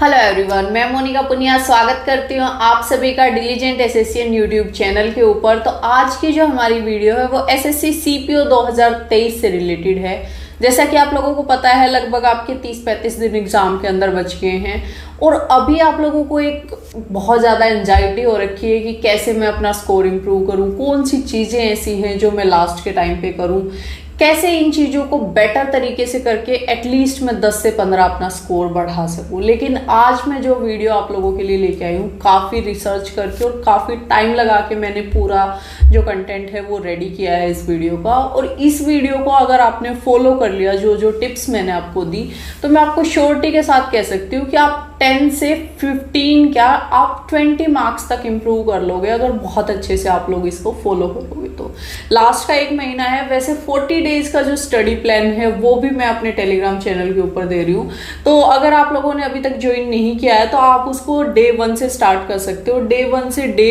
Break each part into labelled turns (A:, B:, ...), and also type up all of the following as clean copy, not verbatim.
A: Hello everyone, मैं मोनिका पुनिया स्वागत करती हूँ आप सभी का डिलीजेंट एसएससी यूट्यूब चैनल के ऊपर। तो आज की जो हमारी वीडियो है वो एसएससी सीपीओ 2023 से रिलेटेड है। जैसा कि आप लोगों को पता है, लगभग आपके 30-35 दिन एग्जाम के अंदर बच गए हैं और अभी आप लोगों को एक बहुत ज़्यादा एंजाइटी हो रखी है कि कैसे मैं अपना स्कोर इम्प्रूव करूँ, कौन सी चीज़ें ऐसी हैं जो मैं लास्ट के टाइम पे करूँ, कैसे इन चीज़ों को बेटर तरीके से करके एटलीस्ट मैं 10 से 15 अपना स्कोर बढ़ा सकूं। लेकिन आज मैं जो वीडियो आप लोगों के लिए लेके आई हूँ, काफ़ी रिसर्च करके और काफ़ी टाइम लगा के मैंने पूरा जो कंटेंट है वो रेडी किया है इस वीडियो का। और इस वीडियो को अगर आपने फॉलो कर लिया, जो जो टिप्स मैंने आपको दी, तो मैं आपको श्योरिटी के साथ कह सकती हूँ कि आप 10 से 15 क्या आप 20 मार्क्स तक इम्प्रूव कर लोगे अगर बहुत अच्छे से आप लोग इसको फॉलो करोगे। तो लास्ट का 1 महीना है। वैसे 40 डेज का जो स्टडी प्लान है वो भी मैं अपने टेलीग्राम चैनल के ऊपर दे रही हूँ। तो अगर आप लोगों ने अभी तक ज्वाइन नहीं किया है तो आप उसको डे 1 से स्टार्ट कर सकते हो। डे 1 से डे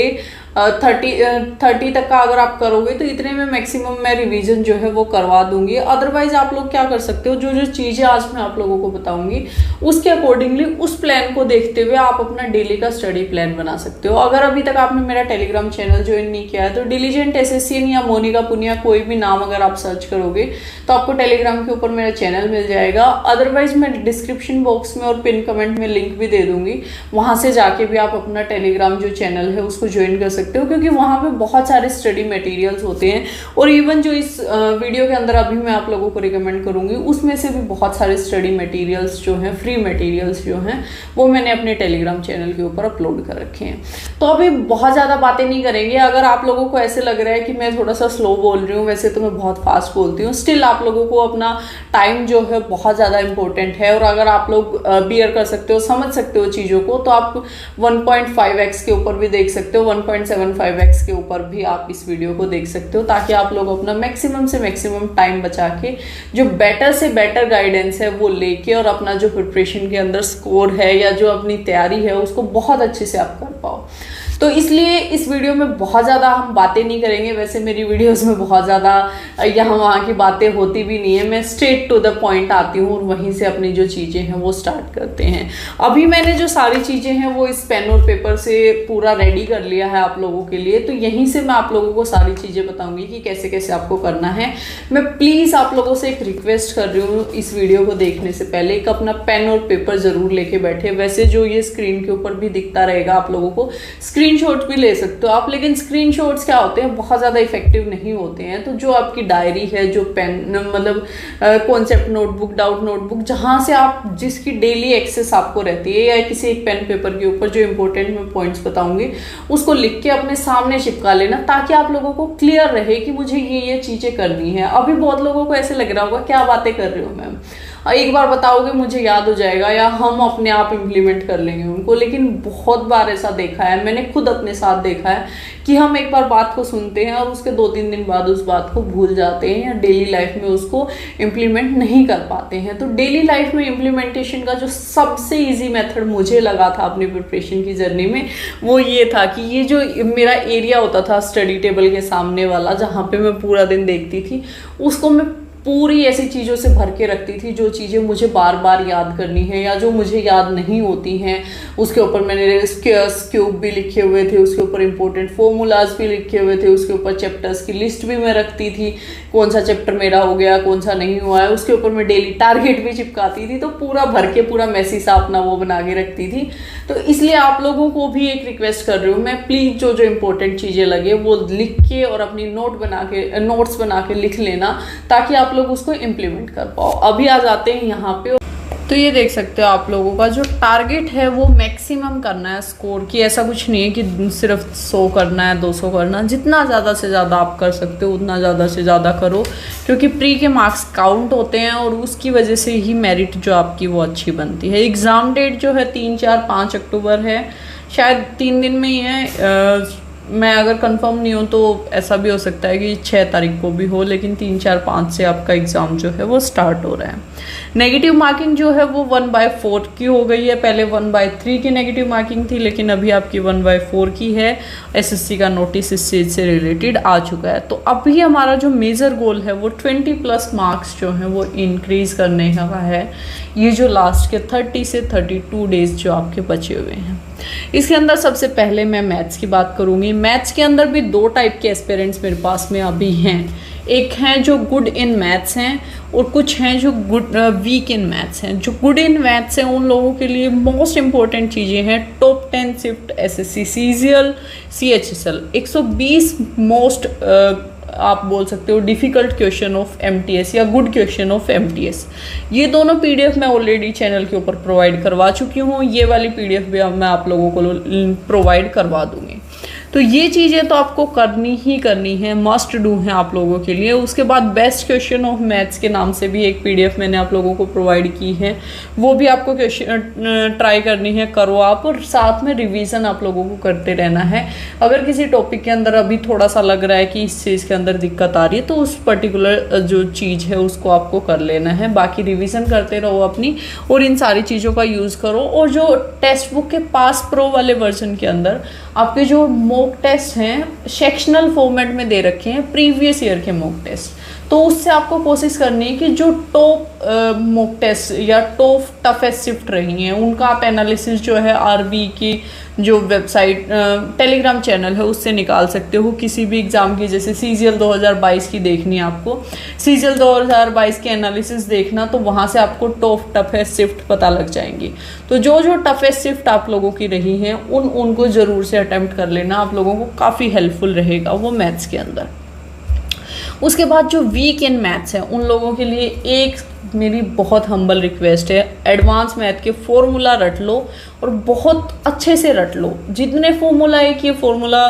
A: 30 तक का अगर आप करोगे तो इतने में मैक्सिमम मैं रिवीजन जो है वो करवा दूंगी। अदरवाइज आप लोग क्या कर सकते हो, जो जो चीज़ें आज मैं आप लोगों को बताऊंगी उसके अकॉर्डिंगली उस प्लान को देखते हुए आप अपना डेली का स्टडी प्लान बना सकते हो। अगर अभी तक आपने मेरा टेलीग्राम चैनल ज्वाइन नहीं किया है तो डिलीजेंट एसएससी या मोनिका पुनिया कोई भी नाम अगर आप सर्च करोगे तो आपको टेलीग्राम के ऊपर मेरा चैनल मिल जाएगा। अदरवाइज मैं डिस्क्रिप्शन बॉक्स में और पिन कमेंट में लिंक भी दे दूंगी, वहां से जाके भी आप अपना टेलीग्राम जो चैनल है उसको ज्वाइन कर सकते हो, क्योंकि वहां पे बहुत सारे स्टडी मटेरियल्स होते हैं। और इवन जो इस वीडियो के अंदर अभी मैं आप लोगों को रिकमेंड करूंगी उसमें से भी बहुत सारे स्टडी मटेरियल्स जो हैं, फ्री मटेरियल्स जो हैं, वो मैंने अपने टेलीग्राम चैनल के ऊपर अपलोड कर रखे हैं। तो अभी बहुत ज़्यादा बातें नहीं करेंगे। अगर आप लोगों को ऐसे लग रहा है कि मैं थोड़ा सा स्लो बोल रही हूँ, वैसे तो मैं बहुत फास्ट बोलती हूँ, स्टिल आप लोगों को अपना टाइम जो है बहुत ज़्यादा इंपॉर्टेंट है। और अगर आप लोग बियर कर सकते हो, समझ सकते हो चीज़ों को, तो आप 1.5x के ऊपर भी देख सकते हो, 1.75x के ऊपर भी आप इस वीडियो को देख सकते हो, ताकि आप लोग अपना मैक्सिमम से मैक्सिमम टाइम बचा के जो बेटर से बेटर गाइडेंस है वो लेके और अपना जो प्रिपरेशन के अंदर स्कोर है या जो अपनी तैयारी है उसको बहुत अच्छे से आप कर पाओ। तो इसलिए इस वीडियो में बहुत ज़्यादा हम बातें नहीं करेंगे। वैसे मेरी वीडियोस में बहुत ज़्यादा यहाँ वहाँ की बातें होती भी नहीं है, मैं स्ट्रेट टू द पॉइंट आती हूँ और वहीं से अपनी जो चीज़ें हैं वो स्टार्ट करते हैं। अभी मैंने जो सारी चीज़ें हैं वो इस पेन और पेपर से पूरा रेडी कर लिया है आप लोगों के लिए। तो यहीं से मैं आप लोगों को सारी चीज़ें बताऊँगी कि कैसे कैसे आपको करना है। मैं प्लीज़ आप लोगों से एक रिक्वेस्ट कर रही हूँ, इस वीडियो को देखने से पहले एक अपना पेन और पेपर ज़रूर लेके बैठे। वैसे जो ये स्क्रीन के ऊपर भी दिखता रहेगा आप लोगों को, स्क्रीनशॉट भी ले सकते हो आप, लेकिन स्क्रीनशॉट्स क्या होते हैं, बहुत ज़्यादा इफेक्टिव नहीं होते हैं। तो जो आपकी डायरी है, जो पेन मतलब कॉन्सेप्ट नोटबुक, डाउट नोटबुक, जहाँ से आप जिसकी डेली एक्सेस आपको रहती है, या किसी एक पेन पेपर के ऊपर जो इंपॉर्टेंट मैं पॉइंट्स बताऊंगी उसको लिख के अपने सामने चिपका लेना, ताकि आप लोगों को क्लियर रहे कि मुझे ये चीज़ें करनी है। अभी बहुत लोगों को ऐसे लग रहा होगा क्या बातें कर रहे हो मैम, एक बार बताओगे मुझे याद हो जाएगा या हम अपने आप इम्प्लीमेंट कर लेंगे उनको। लेकिन बहुत बार ऐसा देखा है, मैंने खुद अपने साथ देखा है कि हम एक बार बात को सुनते हैं और उसके 2-3 दिन बाद उस बात को भूल जाते हैं या डेली लाइफ में उसको इम्प्लीमेंट नहीं कर पाते हैं। तो डेली लाइफ में इम्प्लीमेंटेशन का जो सबसे ईजी मेथड मुझे लगा था अपनी प्रिपरेशन की जर्नी में, वो ये था कि ये जो मेरा एरिया होता था स्टडी टेबल के सामने वाला, जहाँ पे मैं पूरा दिन देखती थी, उसको मैं पूरी ऐसी चीज़ों से भर के रखती थी जो चीज़ें मुझे बार बार याद करनी है या जो मुझे याद नहीं होती हैं। उसके ऊपर मैंने क्यूब भी लिखे हुए थे, उसके ऊपर इंपॉर्टेंट फॉर्मूलाज भी लिखे हुए थे, उसके ऊपर चैप्टर्स की लिस्ट भी मैं रखती थी, कौन सा चैप्टर मेरा हो गया, कौन सा नहीं हुआ है। उसके ऊपर मैं डेली टारगेट भी चिपकाती थी, तो पूरा भर के पूरा मैसी सा अपना वो बना के रखती थी। तो इसलिए आप लोगों को भी एक रिक्वेस्ट कर रही हूँ मैं, प्लीज़ जो जो इंपॉर्टेंट चीज़ें लगे वो लिख के और अपनी नोट्स बना के लिख लेना, ताकि आप लोग उसको इम्प्लीमेंट कर पाओ। अभी आ जाते हैं यहाँ पे। तो ये देख सकते हो आप लोगों का जो टारगेट है वो मैक्सिमम करना है स्कोर की। ऐसा कुछ नहीं है कि सिर्फ 100 करना है, 200 करना, जितना ज़्यादा से ज़्यादा आप कर सकते हो उतना ज़्यादा से ज़्यादा करो, क्योंकि प्री के मार्क्स काउंट होते हैं और उसकी वजह से ही मेरिट जो आपकी वो अच्छी बनती है। एग्ज़ाम डेट जो है 3, 4, 5 अक्टूबर है, शायद 3 दिन में ही है। मैं अगर कंफर्म नहीं हूँ तो ऐसा भी हो सकता है कि 6 तारीख को भी हो, लेकिन 3, 4, 5 से आपका एग्ज़ाम जो है वो स्टार्ट हो रहा है। नेगेटिव मार्किंग जो है वो 1/4 की हो गई है। पहले 1/3 की नेगेटिव मार्किंग थी, लेकिन अभी आपकी 1/4 की है। एसएससी का नोटिस इस चीज़ से रिलेटेड आ चुका है। तो अभी हमारा जो मेजर गोल है वो 20+ मार्क्स जो हैं वो इंक्रीज़ करने का है। ये जो लास्ट के 30 से 32 डेज जो आपके बचे हुए हैं, इसके अंदर सबसे पहले मैं मैथ्स की बात करूँगी। मैथ्स के अंदर भी 2 टाइप के एस्पिरेंट्स मेरे पास में अभी हैं। एक हैं जो गुड इन मैथ्स हैं और कुछ हैं जो वीक इन मैथ्स हैं। जो गुड इन मैथ्स हैं उन लोगों के लिए मोस्ट इंपॉर्टेंट चीज़ें हैं top 10 shift SSC CGL CHSL 120 most आप बोल सकते हो डिफ़िकल्ट क्वेश्चन ऑफ एमटीएस या गुड क्वेश्चन ऑफ एमटीएस। ये दोनों पीडीएफ मैं ऑलरेडी चैनल के ऊपर प्रोवाइड करवा चुकी हूँ। ये वाली पीडीएफ भी मैं आप लोगों को प्रोवाइड करवा दूँगी। तो ये चीज़ें तो आपको करनी ही करनी है, मस्ट डू है आप लोगों के लिए। उसके बाद बेस्ट क्वेश्चन ऑफ मैथ्स के नाम से भी एक पीडीएफ मैंने आप लोगों को प्रोवाइड की है, वो भी आपको क्वेश्चन ट्राई करनी है, करो आप, और साथ में रिवीजन आप लोगों को करते रहना है। अगर किसी टॉपिक के अंदर अभी थोड़ा सा लग रहा है कि इस चीज़ के अंदर दिक्कत आ रही है तो उस पर्टिकुलर जो चीज़ है उसको आपको कर लेना है। बाकी रिवीजन करते रहो अपनी, और इन सारी चीज़ों का यूज़ करो। और जो टेक्स्ट बुक के पास प्रो वाले वर्जन के अंदर आपके जो मॉक टेस्ट हैं सेक्शनल फॉर्मेट में दे रखे हैं, प्रीवियस ईयर के मॉक टेस्ट, तो उससे आपको कोशिश करनी है कि जो टॉप मॉक टेस्ट या टॉप टफेस्ट शिफ्ट रही हैं उनका आप एनालिसिस जो है आरबी की जो वेबसाइट टेलीग्राम चैनल है उससे निकाल सकते हो। किसी भी एग्ज़ाम की जैसे सीजीएल 2022 की देखनी है आपको, सीजीएल 2022 की एनालिसिस देखना, तो वहाँ से आपको टॉप टफेस्ट शिफ्ट पता लग जाएंगी। तो जो टफेस्ट शिफ्ट आप लोगों की रही हैं उनको ज़रूर से अटेम्प्ट कर लेना, आप लोगों को काफ़ी हेल्पफुल रहेगा वो मैथ्स के अंदर। उसके बाद जो वीक इन मैथ्स है उन लोगों के लिए एक मेरी बहुत हम्बल रिक्वेस्ट है, एडवांस मैथ के फॉर्मूला रट लो और बहुत अच्छे से रट लो। जितने फॉर्मूला है कि फॉर्मूला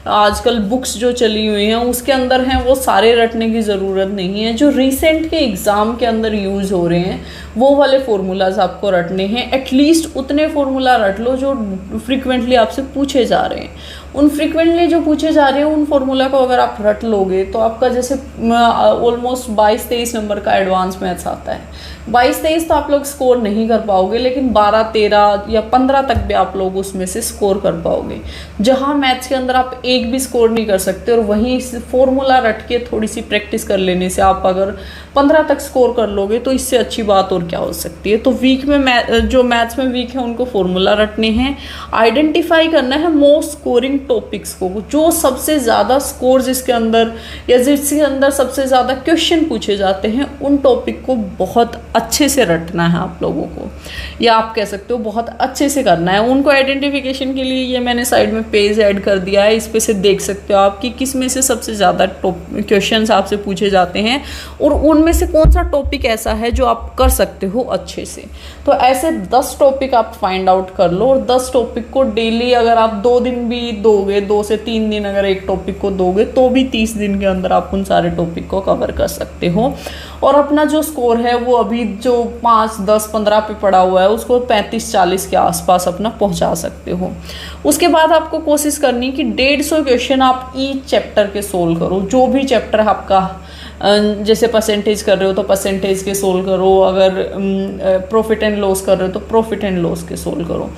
A: आजकल बुक्स जो चली हुई हैं उसके अंदर हैं वो सारे रटने की ज़रूरत नहीं है। जो रिसेंट के एग्ज़ाम के अंदर यूज़ हो रहे हैं वो वाले फार्मूलाज आपको रटने हैं। एटलीस्ट उतने फार्मूला रट लो जो फ्रिक्वेंटली आपसे पूछे जा रहे हैं। उन फ्रिक्वेंटली जो पूछे जा रहे हैं उन फार्मूला को अगर आप रट लोगे तो आपका जैसे ऑलमोस्ट 22-23 नंबर का एडवांस मैथ्स आता है। 22-23 तो आप लोग स्कोर नहीं कर पाओगे, लेकिन 12-13 या 15 तक भी आप लोग उसमें से स्कोर कर पाओगे। जहाँ मैथ्स के अंदर आप एक भी स्कोर नहीं कर सकते और वहीं फॉर्मूला रट के थोड़ी सी प्रैक्टिस कर लेने से आप अगर 15 तक स्कोर कर लोगे तो इससे अच्छी बात और क्या हो सकती है। तो वीक में जो मैथ्स में वीक है उनको फॉर्मूला रटने हैं। आइडेंटिफाई करना है मोस्ट स्कोरिंग टॉपिक्स को, जो सबसे ज़्यादा स्कोर जिसके अंदर या जिसके अंदर सबसे ज़्यादा क्वेश्चन पूछे जाते हैं उन टॉपिक को बहुत अच्छे से रटना है आप लोगों को, या आप कह सकते हो बहुत अच्छे से करना है। उनको आइडेंटिफिकेशन के लिए ये मैंने साइड में पेज ऐड कर दिया है, इस पे से देख सकते हो आप कि किस में से सबसे ज़्यादा क्वेश्चन आपसे पूछे जाते हैं और उनमें से कौन सा टॉपिक ऐसा है जो आप कर सकते हो अच्छे से। तो ऐसे 10 टॉपिक आप फाइंड आउट कर लो और 10 टॉपिक को डेली अगर आप 2 दिन भी दोगे, 2 से 3 दिन अगर एक टॉपिक को दोगे तो भी 30 दिन के अंदर आप उन सारे टॉपिक को कवर कर सकते हो। और अपना जो स्कोर है वो अभी जो 5, 10, 15 पे पड़ा हुआ है उसको 35-40 के आसपास अपना पहुंचा सकते हो। उसके बाद आपको कोशिश करनी कि 150 क्वेश्चन आप ईच चैप्टर के सोल्व करो। जो भी चैप्टर आपका जैसे परसेंटेज कर रहे हो तो परसेंटेज के सोल्व करो, अगर प्रॉफिट एंड लॉस कर रहे हो तो प्रॉफिट एंड लॉस के सोल्व करो।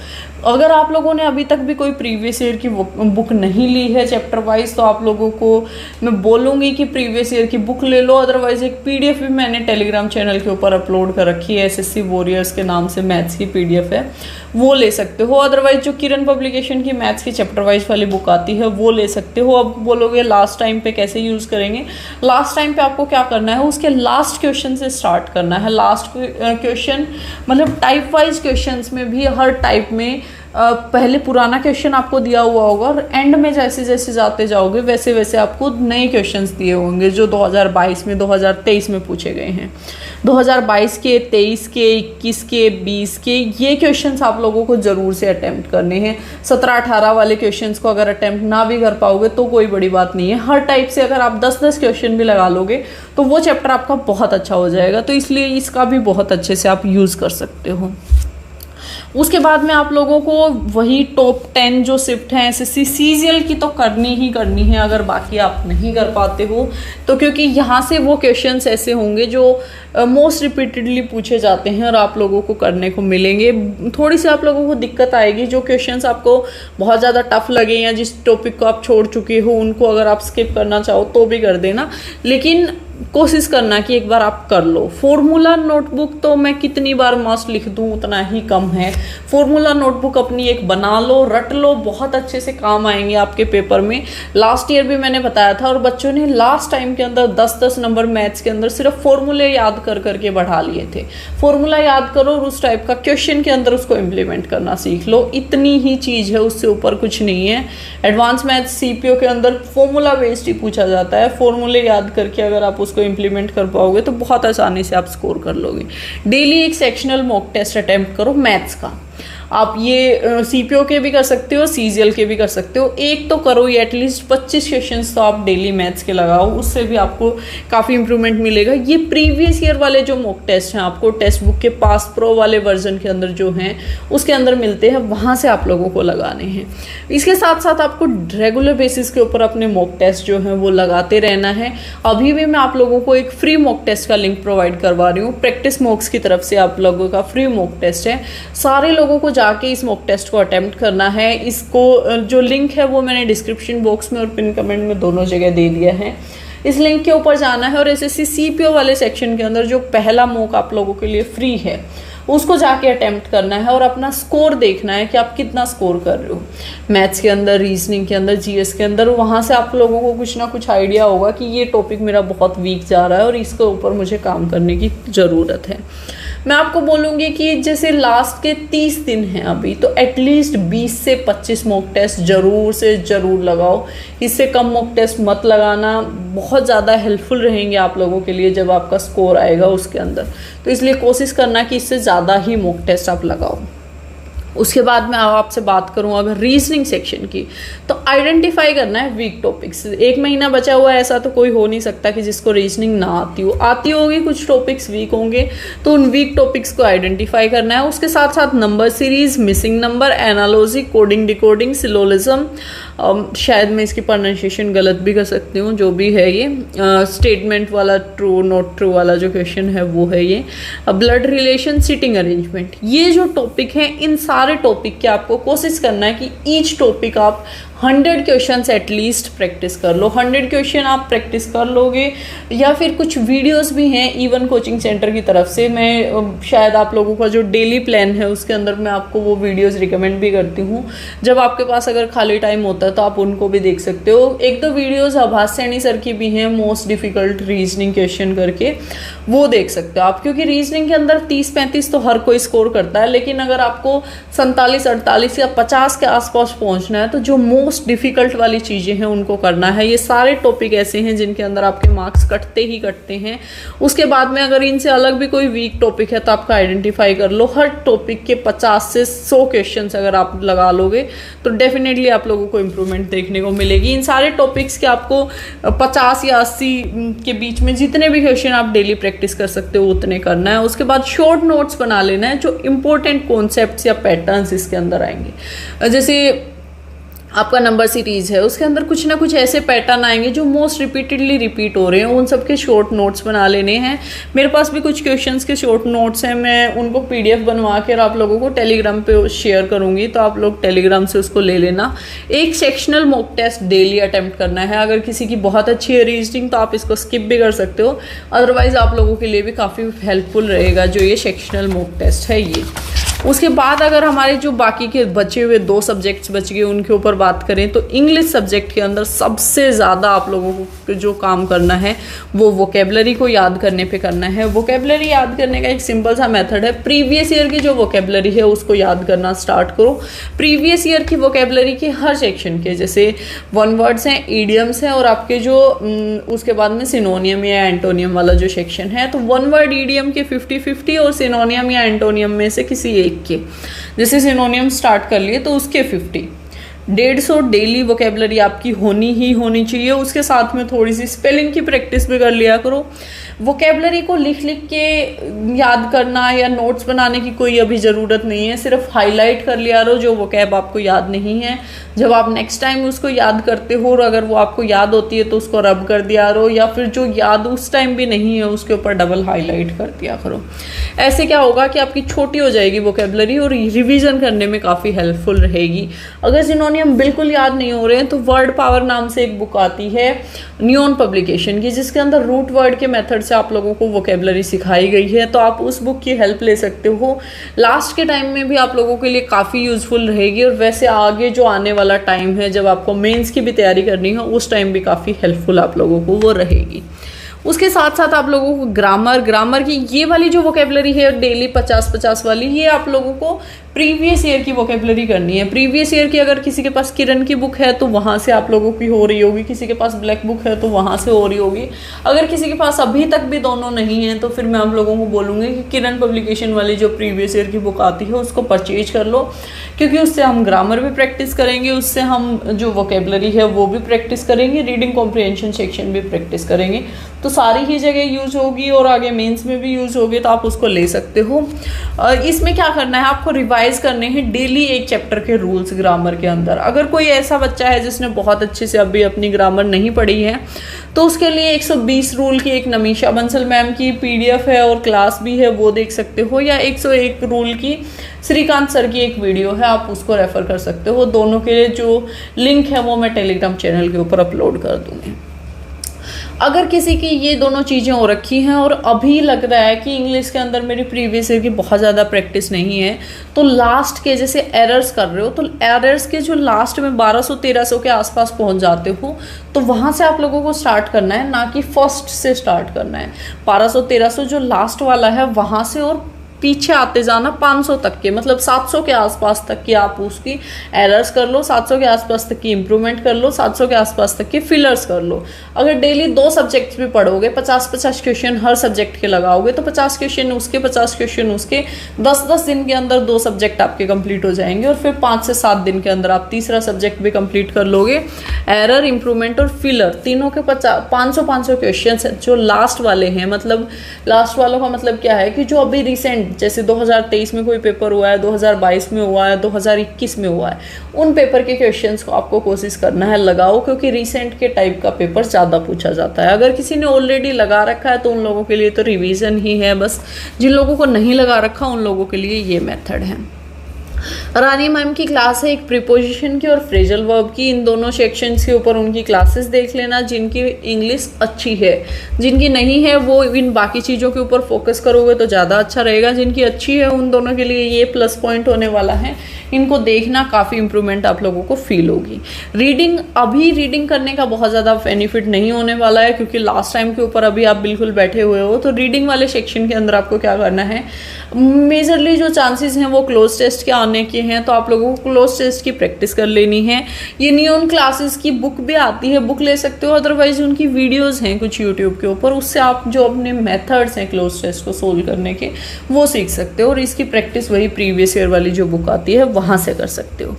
A: अगर आप लोगों ने अभी तक भी कोई प्रीवियस ईयर की बुक नहीं ली है चैप्टर वाइज तो आप लोगों को मैं बोलूँगी कि प्रीवियस ईयर की बुक ले लो। अदरवाइज एक पीडीएफ भी मैंने टेलीग्राम चैनल के ऊपर अपलोड कर रखी है, एसएससी वॉरियर्स के नाम से मैथ्स की पीडीएफ है, वो ले सकते हो। अदरवाइज जो किरण पब्लिकेशन की मैथ्स की चैप्टर वाइज वाली बुक आती है वो ले सकते हो। अब बोलोगे लास्ट टाइम पे कैसे यूज़ करेंगे, लास्ट टाइम पे आपको क्या करना है उसके लास्ट क्वेश्चन से स्टार्ट करना है। लास्ट क्वेश्चन मतलब टाइप वाइज क्वेश्चंस में भी हर टाइप में पहले पुराना क्वेश्चन आपको दिया हुआ होगा और एंड में जैसे जैसे जाते जाओगे वैसे वैसे आपको नए क्वेश्चंस दिए होंगे जो 2022 में 2023 में पूछे गए हैं। 2022 के, 23 के, 21 के, 20 के ये क्वेश्चंस आप लोगों को ज़रूर से अटैम्प्ट करने हैं। 17-18 वाले क्वेश्चंस को अगर अटैम्प्ट ना भी कर पाओगे तो कोई बड़ी बात नहीं है। हर टाइप से अगर आप 10-10 क्वेश्चन भी लगा लोगे तो वो चैप्टर आपका बहुत अच्छा हो जाएगा। तो इसलिए इसका भी बहुत अच्छे से आप यूज़ कर सकते हो। उसके बाद में आप लोगों को वही टॉप 10 जो शिफ्ट है एसएससी सीजीएल की तो करनी ही करनी है, अगर बाकी आप नहीं कर पाते हो तो, क्योंकि यहाँ से वो क्वेश्चंस ऐसे होंगे जो मोस्ट रिपीटेडली पूछे जाते हैं और आप लोगों को करने को मिलेंगे। थोड़ी सी आप लोगों को दिक्कत आएगी, जो क्वेश्चंस आपको बहुत ज़्यादा टफ लगे या जिस टॉपिक को आप छोड़ चुके हो उनको अगर आप स्किप करना चाहो तो भी कर देना, लेकिन कोशिश करना कि एक बार आप कर लो। फॉर्मूला नोटबुक तो मैं कितनी बार मस्ट लिख दूं उतना ही कम है। फॉर्मूला नोटबुक अपनी एक बना लो, रट लो, बहुत अच्छे से काम आएंगे आपके पेपर में। लास्ट ईयर भी मैंने बताया था और बच्चों ने लास्ट टाइम के अंदर 10-10 नंबर मैथ्स के अंदर सिर्फ फॉर्मूले याद कर करके बढ़ा लिए थे। फॉर्मूला याद करो और उस टाइप का क्वेश्चन के अंदर उसको इम्प्लीमेंट करना सीख लो, इतनी ही चीज़ है, उससे ऊपर कुछ नहीं है। एडवांस मैथ्स सीपीओ के अंदर फॉर्मूला बेस्ड ही पूछा जाता है। फॉर्मूले याद करके अगर आप उसको इम्प्लीमेंट कर पाओगे तो बहुत आसानी से आप स्कोर कर लोगे। डेली एक सेक्शनल मॉक टेस्ट अटेम्प्ट करो मैथ्स का। आप ये सीपीओ के भी कर सकते हो, सीजीएल के भी कर सकते हो। एक तो करो ये, एटलीस्ट 25 क्वेश्चंस तो आप डेली मैथ्स के लगाओ, उससे भी आपको काफ़ी इंप्रूवमेंट मिलेगा। ये प्रीवियस ईयर वाले जो मॉक टेस्ट हैं आपको टेक्स्ट बुक के पास प्रो वाले वर्जन के अंदर जो हैं उसके अंदर मिलते हैं, वहाँ से आप लोगों को लगाने हैं। इसके साथ साथ आपको रेगुलर बेसिस के ऊपर अपने मॉक टेस्ट जो हैं वो लगाते रहना है। अभी भी मैं आप लोगों को एक फ्री मॉक टेस्ट का लिंक प्रोवाइड करवा रही हूँ, प्रैक्टिस मॉक्स की तरफ से आप लोगों का फ्री मॉक टेस्ट है। सारे लोगों को जाके इस मॉक टेस्ट को अटेम्प्ट करना है। इसको जो लिंक है वो मैंने डिस्क्रिप्शन बॉक्स में और पिन कमेंट में दोनों जगह दे दिया है। इस लिंक के ऊपर जाना है और एसएससी सीपीओ वाले सेक्शन के अंदर जो पहला मॉक आप लोगों के लिए फ्री है उसको जाके अटेम्प्ट करना है और अपना स्कोर देखना है कि आप कितना स्कोर कर रहे हो मैथ्स के अंदर, रीजनिंग के अंदर, जीएस के अंदर। वहाँ से आप लोगों को कुछ ना कुछ आइडिया होगा कि ये टॉपिक मेरा बहुत वीक जा रहा है और इसके ऊपर मुझे काम करने की ज़रूरत है। मैं आपको बोलूँगी कि जैसे लास्ट के 30 दिन हैं अभी, तो एटलीस्ट 20 से 25 मॉक टेस्ट ज़रूर से ज़रूर लगाओ। इससे कम मॉक टेस्ट मत लगाना, बहुत ज़्यादा हेल्पफुल रहेंगे आप लोगों के लिए जब आपका स्कोर आएगा उसके अंदर। तो इसलिए कोशिश करना कि इससे ज़्यादा ही मॉक टेस्ट आप लगाओ। उसके बाद मैं आपसे बात करूं अगर रीजनिंग सेक्शन की, तो आइडेंटिफाई करना है वीक टॉपिक्स। 1 महीना बचा हुआ है, ऐसा तो कोई हो नहीं सकता कि जिसको रीजनिंग ना आती होगी, कुछ टॉपिक्स वीक होंगे, तो उन वीक टॉपिक्स को आइडेंटिफाई करना है। उसके साथ साथ number series, missing number, analogy, coding decoding, syllogism, शायद मैं इसकी प्रोनाउंसिएशन गलत भी कर सकती हूँ, जो भी है ये स्टेटमेंट वाला, ट्रू नॉट ट्रू वाला जो क्वेश्चन है वो है ये, ब्लड रिलेशन, सीटिंग अरेंजमेंट। ये जो टॉपिक है, इन सारे टॉपिक के आपको कोशिश करना है कि ईच टॉपिक आप 100 क्वेश्चन एटलीस्ट प्रैक्टिस कर लो। 100 क्वेश्चन आप प्रैक्टिस कर लोगे, या फिर कुछ वीडियोस भी हैं इवन कोचिंग सेंटर की तरफ से। मैं शायद आप लोगों का जो डेली प्लान है उसके अंदर मैं आपको वो वीडियोस रिकमेंड भी करती हूँ। जब आपके पास अगर खाली टाइम होता है तो आप उनको भी देख सकते हो। 1-2 वीडियोस आभास सैनी सर की भी हैं, मोस्ट डिफ़िकल्ट रीजनिंग क्वेश्चन करके, वो देख सकते हो आप। क्योंकि रीजनिंग के अंदर 30-35 तो हर कोई स्कोर करता है, लेकिन अगर आपको 47-48 या 50 के आसपास पहुँचना है तो जो मोस्ट डिफ़िकल्ट वाली चीज़ें हैं उनको करना है। ये सारे टॉपिक ऐसे हैं जिनके अंदर आपके मार्क्स कटते ही कटते हैं। उसके बाद में अगर इनसे अलग भी कोई वीक टॉपिक है तो आपका आइडेंटिफाई कर लो। हर टॉपिक के 50 से 100 क्वेश्चंस अगर आप लगा लोगे तो डेफिनेटली आप लोगों को इम्प्रूवमेंट देखने को मिलेगी। इन सारे टॉपिक्स के आपको 50 या 80 के बीच में जितने भी क्वेश्चन आप डेली प्रैक्टिस कर सकते हो उतने करना है। उसके बाद शॉर्ट नोट्स बना लेना है, जो इंपॉर्टेंट कॉन्सेप्ट्स या पैटर्न्स इसके अंदर आएंगे। जैसे आपका नंबर सीरीज है, उसके अंदर कुछ ना कुछ ऐसे पैटर्न आएंगे जो मोस्ट रिपीटेडली रिपीट हो रहे हैं, उन सब के शॉर्ट नोट्स बना लेने हैं। मेरे पास भी कुछ क्वेश्चंस के शॉर्ट नोट्स हैं, मैं उनको PDF बनवा कर आप लोगों को टेलीग्राम पे शेयर करूंगी, तो आप लोग टेलीग्राम से उसको ले लेना। एक sectional mock test daily attempt करना है। अगर किसी की बहुत अच्छी है रीजनिंग तो आप इसको स्किप भी कर सकते हो, अदरवाइज आप लोगों के लिए भी काफ़ी हेल्पफुल रहेगा जो ये सेक्शनल मॉक टेस्ट है ये। उसके बाद अगर हमारे जो बाकी के बचे हुए 2 सब्जेक्ट्स बच गए उनके ऊपर बात करें तो इंग्लिश सब्जेक्ट के अंदर सबसे ज़्यादा आप लोगों को जो काम करना है वो वोकेबलरी को याद करने पे करना है। वोकेबलरी याद करने का एक सिंपल सा मेथड है, प्रीवियस ईयर की जो वोकेबलरी है उसको याद करना स्टार्ट करो। प्रीवियस ईयर की वोकेबलरी के हर सेक्शन के, जैसे 1 वर्ड्स हैं, ईडियम्स हैं, और आपके जो उसके बाद में सिनोनियम या एंटोनियम वाला जो सेक्शन है, तो 1 वर्ड ईडियम के 50-50 और सिनोनियम या एंटोनियम में से किसी के, जैसे सिनोनियम स्टार्ट कर लिए तो उसके 50। 150 डेली वोकेबलरी आपकी होनी ही होनी चाहिए। उसके साथ में थोड़ी सी स्पेलिंग की प्रैक्टिस भी कर लिया करो। वोकेबलरी को लिख लिख के याद करना या नोट्स बनाने की कोई अभी ज़रूरत नहीं है, सिर्फ हाईलाइट कर लिया रहो जो वोकैब आपको याद नहीं है। जब आप नेक्स्ट टाइम उसको याद करते हो और अगर वो आपको याद होती है तो उसको रब कर दिया करो, या फिर जो याद उस टाइम भी नहीं है उसके ऊपर डबल हाईलाइट कर दिया करो। ऐसे क्या होगा कि आपकी छोटी हो जाएगी वोकेबलरी और रिवीजन करने में काफ़ी हेल्पफुल रहेगी। अगर सिनोनियम बिल्कुल याद नहीं हो रहे हैं तो वर्ड पावर नाम से एक बुक आती है नियॉन पब्लिकेशन की, जिसके अंदर रूट वर्ड के मेथड से आप लोगों को वोकेबलरी सिखाई गई है, तो आप उस बुक की हेल्प ले सकते हो। लास्ट के टाइम में भी आप लोगों के लिए काफ़ी यूजफुल रहेगी, और वैसे आगे जो आने वाला टाइम है जब आपको मेंस की भी तैयारी करनी है उस टाइम भी काफ़ी हेल्पफुल आप लोगों को वो रहेगी। उसके साथ साथ आप लोगों को ग्रामर की ये वाली जो वोकेबलरी है डेली 50-50 वाली, ये आप लोगों को प्रीवियस ईयर की वोकेबलरी करनी है। प्रीवियस ईयर की अगर किसी के पास किरण की बुक है तो वहाँ से आप लोगों की हो रही होगी, किसी के पास ब्लैक बुक है तो वहाँ से हो रही होगी। अगर किसी के पास अभी तक भी दोनों नहीं है तो फिर मैं आप लोगों को बोलूँगी कि किरण पब्लिकेशन वाली जो प्रीवियस ईयर की बुक आती है उसको परचेज कर लो, क्योंकि उससे हम ग्रामर भी प्रैक्टिस करेंगे, उससे हम जो वोकेबलरी है वो भी प्रैक्टिस करेंगे, रीडिंग कॉम्प्रिहेंशन सेक्शन भी प्रैक्टिस करेंगे, तो सारी ही जगह यूज होगी और आगे मेंस में भी यूज होगी, तो आप उसको ले सकते हो। इसमें क्या करना है, आपको रिवाइज करने हैं डेली एक चैप्टर के रूल्स ग्रामर के अंदर। अगर कोई ऐसा बच्चा है जिसने बहुत अच्छे से अभी अपनी ग्रामर नहीं पढ़ी है तो उसके लिए 120 रूल की एक नमीशा बंसल मैम की PDF है और क्लास भी है, वो देख सकते हो, या 101 रूल की श्रीकांत सर की एक वीडियो है, आप उसको रेफर कर सकते हो। दोनों के लिए जो लिंक है वो मैं टेलीग्राम चैनल के ऊपर अपलोड कर दूँगी। अगर किसी की ये दोनों चीज़ें हो रखी हैं और अभी लग रहा है कि इंग्लिश के अंदर मेरी प्रीवियस ईयर की बहुत ज़्यादा प्रैक्टिस नहीं है, तो लास्ट के जैसे एरर्स कर रहे हो, तो एरर्स के जो लास्ट में 1200-1300 के आसपास पहुंच जाते हो तो वहाँ से आप लोगों को स्टार्ट करना है, ना कि फर्स्ट से स्टार्ट करना है। 1200-1300 जो लास्ट वाला है वहाँ से और पीछे आते जाना 500 तक के, मतलब 700 के आसपास तक की आप उसकी एरर्स कर लो, 700 के आसपास तक की इम्प्रूवमेंट कर लो, 700 के आसपास तक के फिलर्स कर लो। अगर डेली 2 सब्जेक्ट्स भी पढ़ोगे, 50-50 क्वेश्चन हर सब्जेक्ट के लगाओगे, तो 50 क्वेश्चन उसके 50 क्वेश्चन उसके, 10-10 दिन के अंदर 2 सब्जेक्ट आपके कंप्लीट हो जाएंगे, और फिर 5 से 7 दिन के अंदर आप तीसरा सब्जेक्ट भी कंप्लीट कर लोगे। एरर, इम्प्रूवमेंट और फिलर तीनों के 500-500 क्वेश्चन जो लास्ट वाले हैं, मतलब लास्ट वालों का मतलब क्या है कि जो अभी रिसेंट जैसे 2023 में कोई पेपर हुआ है, 2022 में हुआ है, 2021 में हुआ है, उन पेपर के क्वेश्चंस को आपको कोशिश करना है लगाओ, क्योंकि रिसेंट के टाइप का पेपर ज़्यादा पूछा जाता है। अगर किसी ने ऑलरेडी लगा रखा है तो उन लोगों के लिए तो रिवीजन ही है बस, जिन लोगों को नहीं लगा रखा उन लोगों के लिए ये मेथड है। रानी मैम की क्लास है एक प्रीपोजिशन की और फ्रेजल वर्ब की, इन दोनों सेक्शंस के ऊपर उनकी क्लासेस देख लेना। जिनकी इंग्लिश अच्छी है, जिनकी नहीं है वो इन बाकी चीज़ों के ऊपर फोकस करोगे तो ज़्यादा अच्छा रहेगा। जिनकी अच्छी है उन दोनों के लिए ये प्लस पॉइंट होने वाला है, इनको देखना, काफ़ी इंप्रूवमेंट आप लोगों को फील होगी। रीडिंग करने का बहुत ज़्यादा बेनिफिट नहीं होने वाला है, क्योंकि लास्ट टाइम के ऊपर अभी आप बिल्कुल बैठे हुए हो। तो रीडिंग वाले सेक्शन के अंदर आपको क्या करना है, मेजरली जो चांसेस हैं वो क्लोज टेस्ट के आने के हैं, तो आप लोगों को क्लोज टेस्ट की प्रैक्टिस कर लेनी है। ये नियॉन क्लासेस की बुक भी आती है, बुक ले सकते हो, अदरवाइज उनकी वीडियोस हैं कुछ यूट्यूब के ऊपर, उससे आप जो अपने मेथड्स हैं क्लोज टेस्ट को सोल्व करने के वो सीख सकते हो, और इसकी प्रैक्टिस वही प्रीवियस ईयर वाली जो बुक आती है वहाँ से कर सकते हो।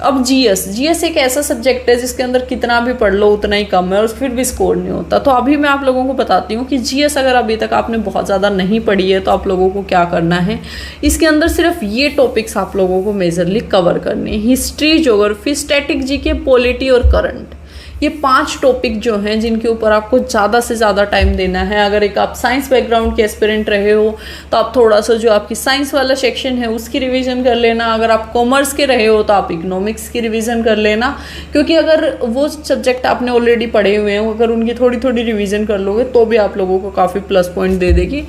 A: अब जीएस एक ऐसा सब्जेक्ट है जिसके अंदर कितना भी पढ़ लो उतना ही कम है और फिर भी स्कोर नहीं होता। तो अभी मैं आप लोगों को बताती हूँ कि जीएस अगर अभी तक आपने बहुत ज़्यादा नहीं पढ़ी है तो आप लोगों को क्या करना है। इसके अंदर सिर्फ ये टॉपिक्स आप लोगों को मेजरली कवर करने हैं, history, geography, static GK, polity और करंट। ये 5 टॉपिक जो हैं जिनके ऊपर आपको ज़्यादा से ज़्यादा टाइम देना है। अगर एक आप साइंस बैकग्राउंड के एस्पिरेंट रहे हो तो आप थोड़ा सा जो आपकी साइंस वाला सेक्शन है उसकी रिवीजन कर लेना। अगर आप कॉमर्स के रहे हो तो आप इकोनॉमिक्स की रिवीजन कर लेना, क्योंकि अगर वो सब्जेक्ट आपने ऑलरेडी पढ़े हुए हैं अगर उनकी थोड़ी थोड़ी रिवीजन कर लोगे तो भी आप लोगों को काफ़ी प्लस पॉइंट दे देगी।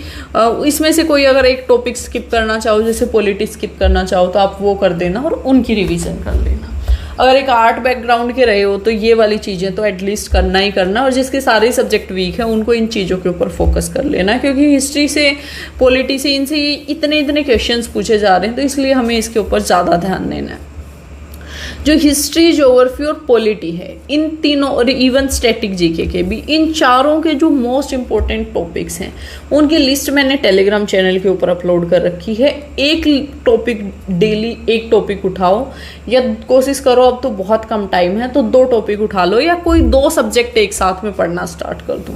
A: इसमें से कोई अगर एक टॉपिक स्किप करना चाहो, जैसे पॉलिटी स्किप करना चाहो, तो आप वो कर देना और उनकी रिवीजन कर लेना। अगर एक आर्ट बैकग्राउंड के रहे हो तो ये वाली चीज़ें तो एटलीस्ट करना ही करना, और जिसके सारे सब्जेक्ट वीक हैं उनको इन चीज़ों के ऊपर फोकस कर लेना, क्योंकि हिस्ट्री से, पॉलिटी से, इनसे इतने क्वेश्चंस पूछे जा रहे हैं, तो इसलिए हमें इसके ऊपर ज़्यादा ध्यान देना है। जो हिस्ट्री, ज्योग्राफी और पॉलिटी है, इन तीनों, और इवन स्टैटिक जीके के भी, इन चारों के जो मोस्ट इंपॉर्टेंट टॉपिक्स हैं उनकी लिस्ट मैंने टेलीग्राम चैनल के ऊपर अपलोड कर रखी है। एक टॉपिक डेली, एक टॉपिक उठाओ, या कोशिश करो, अब तो बहुत कम टाइम है तो 2 टॉपिक उठा लो, या कोई 2 सब्जेक्ट एक साथ में पढ़ना स्टार्ट कर दो।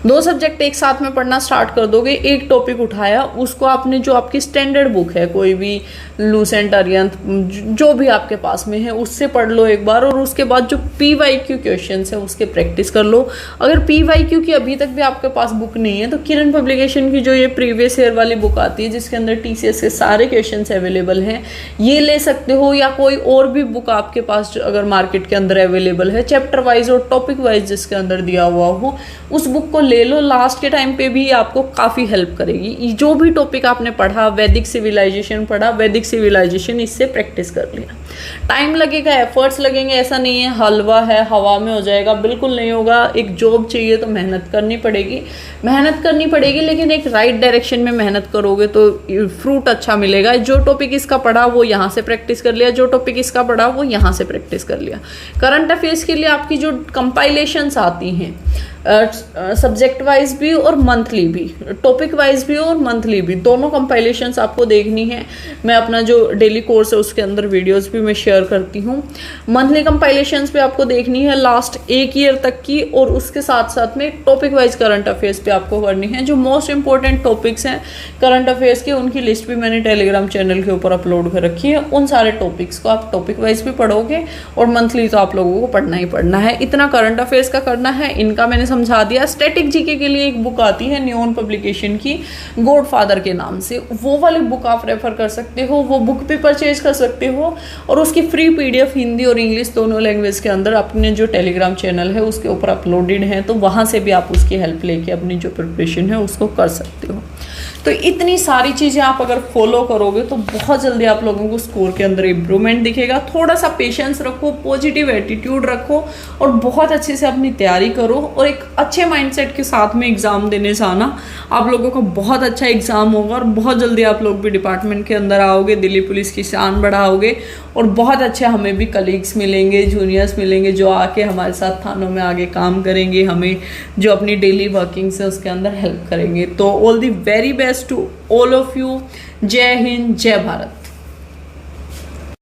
A: 2 सब्जेक्ट एक साथ में पढ़ना स्टार्ट कर दोगे, एक टॉपिक उठाया, उसको आपने जो आपकी स्टैंडर्ड बुक है, कोई भी लूसेंट, अरिहंत, जो भी आपके पास में है, उससे पढ़ लो एक बार, और उसके बाद जो PYQ क्वेश्चंस है उसके प्रैक्टिस कर लो। अगर PYQ की अभी तक भी आपके पास बुक नहीं है तो किरण पब्लिकेशन की जो ये प्रीवियस ईयर वाली बुक आती है जिसके अंदर TCS के सारे क्वेश्चंस अवेलेबल हैं, ये ले सकते हो। या कोई और भी बुक आपके पास अगर मार्केट के अंदर अवेलेबल है, चैप्टर वाइज और टॉपिक वाइज जिसके अंदर दिया हुआ हो, उस बुक को ले लो। लास्ट के टाइम पे भी आपको काफ़ी हेल्प करेगी। जो भी टॉपिक आपने पढ़ा, वैदिक सिविलाइजेशन पढ़ा, वैदिक सिविलाइजेशन इससे प्रैक्टिस कर लिया। टाइम लगेगा, एफर्ट्स लगेंगे, ऐसा नहीं है हलवा है हवा में हो जाएगा, बिल्कुल नहीं होगा। एक जॉब चाहिए तो मेहनत करनी पड़ेगी, लेकिन एक राइट डायरेक्शन में मेहनत करोगे तो फ्रूट अच्छा मिलेगा। जो टॉपिक इसका पढ़ा वो यहाँ से प्रैक्टिस कर लिया, जो टॉपिक इसका पढ़ा वो यहाँ से प्रैक्टिस कर लिया। करंट अफेयर्स के लिए आपकी जो कंपाइलेशंस आती हैं सब्जेक्ट वाइज भी और मंथली भी, टॉपिक वाइज भी और मंथली भी, दोनों कंपाइलेशंस आपको देखनी है। मैं अपना जो डेली कोर्स है उसके अंदर वीडियोस भी मैं शेयर करती हूँ। मंथली कंपाइलेशंस पे आपको देखनी है लास्ट 1 ईयर तक की, और उसके साथ साथ में टॉपिक वाइज करंट अफेयर्स पे आपको करनी है। जो मोस्ट इंपॉर्टेंट टॉपिक्स हैं करंट अफेयर्स के, उनकी लिस्ट भी मैंने टेलीग्राम चैनल के ऊपर अपलोड कर रखी है। उन सारे टॉपिक्स को आप टॉपिक वाइज भी पढ़ोगे, और मंथली तो आप लोगों को पढ़ना ही पढ़ना है। इतना करंट अफेयर्स का करना है, इनका मैंने समझा दिया। स्टैटिक जीके के लिए एक बुक आती है न्यून पब्लिकेशन की, गॉडफादर के नाम से, वो वाली बुक आप रेफर कर सकते हो, वो बुक भी परचेज कर सकते हो, और उसकी फ्री PDF हिंदी और इंग्लिश दोनों लैंग्वेज के अंदर अपने जो टेलीग्राम चैनल है उसके ऊपर अपलोडेड है, तो वहाँ से भी आप उसकी हेल्प लेके अपनी जो प्रिपरेशन है उसको कर सकते हो। तो इतनी सारी चीज़ें आप अगर फॉलो करोगे तो बहुत जल्दी आप लोगों को स्कोर के अंदर इम्प्रूवमेंट दिखेगा। थोड़ा सा पेशेंस रखो, पॉजिटिव एटीट्यूड रखो, और बहुत अच्छे से अपनी तैयारी करो, और एक अच्छे माइंडसेट के साथ में एग्ज़ाम देने से आना। आप लोगों का बहुत अच्छा एग्ज़ाम होगा, और बहुत जल्दी आप लोग भी डिपार्टमेंट के अंदर आओगे, दिल्ली पुलिस की शान बढ़ाओगे, और बहुत अच्छे हमें भी कलीग्स मिलेंगे, जूनियर्स मिलेंगे, जो आके हमारे साथ थानों में आगे काम करेंगे, हमें जो अपनी डेली वर्किंग्स है उसके अंदर हेल्प करेंगे। तो all the very best to all of you. जय हिंद, जय भारत।